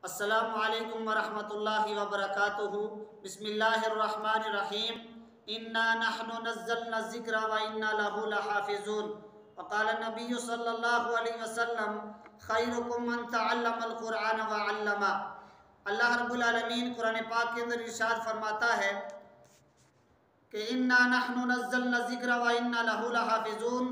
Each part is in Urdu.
السلام علیکم ورحمۃ اللہ وبرکاتہ۔ بسم اللہ الرحمن الرحیم۔ انا نحن نزلنا الذکر وانا لہ لحافظون۔ وقال النبی صلی اللہ علیہ وسلم خیرکم من تعلم القرآن وعلمہ۔ اللہ رب العالمین قرآن پاک کے اندر ارشاد فرماتا ہے کہ انا نحن نزلنا الذکر وانا لہ لحافظون،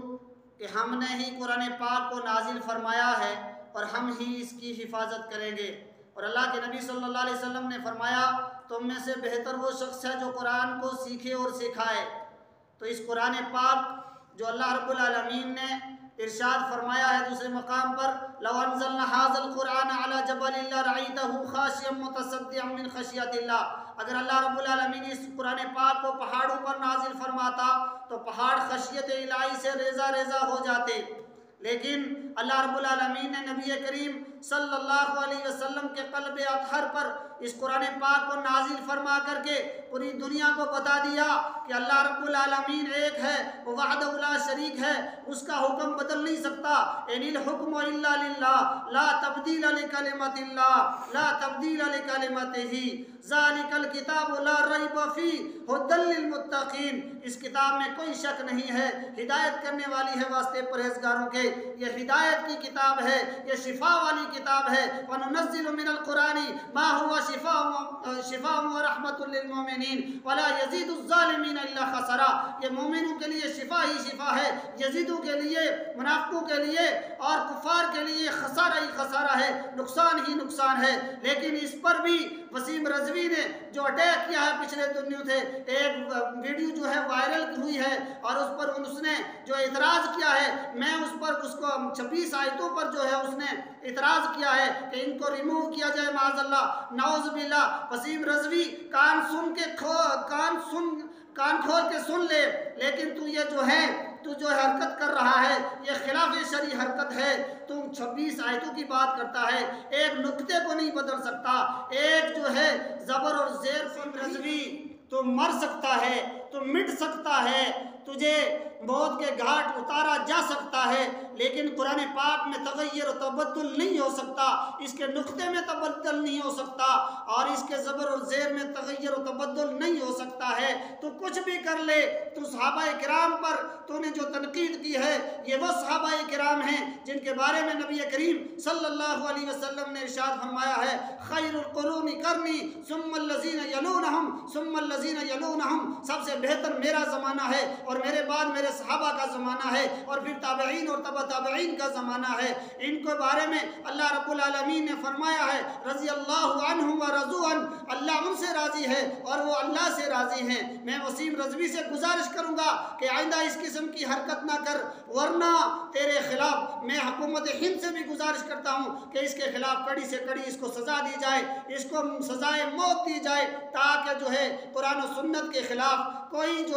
کہ ہم نے ہی قرآن پاک کو نازل فرمایا ہے اور ہم ہی اس کی حفاظت کریں گے۔ اور اللہ کے نبی صلی اللہ علیہ وسلم نے فرمایا تم میں سے بہتر وہ شخص ہے جو قرآن کو سیکھے اور سکھائے۔ تو اس قرآن پاک جو اللہ رب العالمین نے ارشاد فرمایا ہے دوسرے مقام پر لو انزلنا هذا القرآن على جبل لرأيته خاشعا متصدعا من خشیۃ اللہ، اگر اللہ رب العالمین اس قرآن پاک کو پہاڑوں پر نازل فرماتا تو پہاڑ خشیت الہی سے ریزہ ریزہ ہو جاتے، لیکن اللہ رب العالمین نے نبی کریم صلی اللہ علیہ وسلم کے قلب اطہر پر اس قرآن پاک کو نازل فرما کر کے پوری دنیا کو بتا دیا کہ اللہ رب العالمین ایک ہے، وہ وحدہ لا شریک ہے، اس کا حکم بدل نہیں سکتا۔ ان الحکم الا للہ لا تبدیل لکلمۃ اللہ لا تبدیل لکلمتہ ذالک الکتاب لا ریب فیہ ھدی للمتقین۔ اس کتاب میں کوئی شک نہیں ہے، ہدایت کرنے والی ہے واسطے پرہیزگاروں کے۔ یہ ہدایت کی کتاب ہے، یہ شفا والی کتاب ہے۔ وَنُنَزِّلُ مِنَ الْقُرْآنِ مَا هُوَ شِفَاءٌ وَرَحْمَةٌ لِّلْمُؤْمِنِينَ وَلَا يَزِيدُ الظَّالِمِينَ إِلَّا خَسَارًا۔ یہ مومنوں کے لیے شفا ہی شفا ہے، یزیدوں کے لیے، منافقوں کے لیے اور کفار کے لیے خسارہ ہی خسارہ ہے، نقصان ہی نقصان ہے۔ لیکن اس پر بھی وسیم رضوی نے جو اٹیک کیا ہے پچھلے دنوں تھے، ایک ویڈیو جو ہے وائرل ہوئی ہے اور اس پر اس نے جو اعتراض کیا ہے، میں اس پر اس کو 26 آیتوں پر جو ہے اس نے اعتراض کیا ہے کہ ان کو ریموو کیا جائے معاذ اللہ نعوذ باللہ۔ وسیم رضوی کان کھول کے سن لے، لیکن تو یہ جو حرکت کر رہا ہے یہ خلاف شرعی حرکت ہے۔ تو 26 آیتوں کی بات کرتا ہے، ایک نقطے کو نہیں بدل سکتا، ایک جو ہے زبر اور زیر وسیم رضوی تو مر سکتا ہے، تو مٹ سکتا ہے، تجھے موت کے گھاٹ اتارا جا سکتا ہے، لیکن قرآن پاک میں تغیر و تبدل نہیں ہو سکتا، اس کے نقطے میں تبدل نہیں ہو سکتا اور اس کے زبر اور زیر میں تغیر و تبدل نہیں ہو سکتا ہے۔ تو کچھ بھی کر لے، تو صحابہ کرام پر تو نے جو تنقید کی ہے یہ وہ صحابہ کرام ہیں جن کے بارے میں نبی کریم صلی اللہ علیہ وسلم نے ارشاد فرمایا ہے خیر القرون قرنی ثم الذین یلونہم ثم الذین یلونہم، سب سے بہتر میرا زمانہ ہے اور میرے بعد میرے صحابہ کا زمانہ ہے اور پھر تابعین اور تبع تابعین کا زمانہ ہے۔ ان کے بارے میں اللہ رب العالمین نے فرمایا ہے رضی اللہ عنہم ورضوا عنہ، اللہ ان سے راضی ہے اور وہ اللہ سے راضی ہیں۔ میں وسیم رضوی سے گزارش کروں گا کہ آئندہ اس قسم کی حرکت نہ کر، ورنہ تیرے خلاف میں حکومت ہند سے بھی گزارش کرتا ہوں کہ اس کے خلاف کڑی سے کڑی اس کو سزا دی جائے، اس کو سزائے موت دی جائے، تاکہ جو ہے قرآن و سنت کے خلاف کوئی جو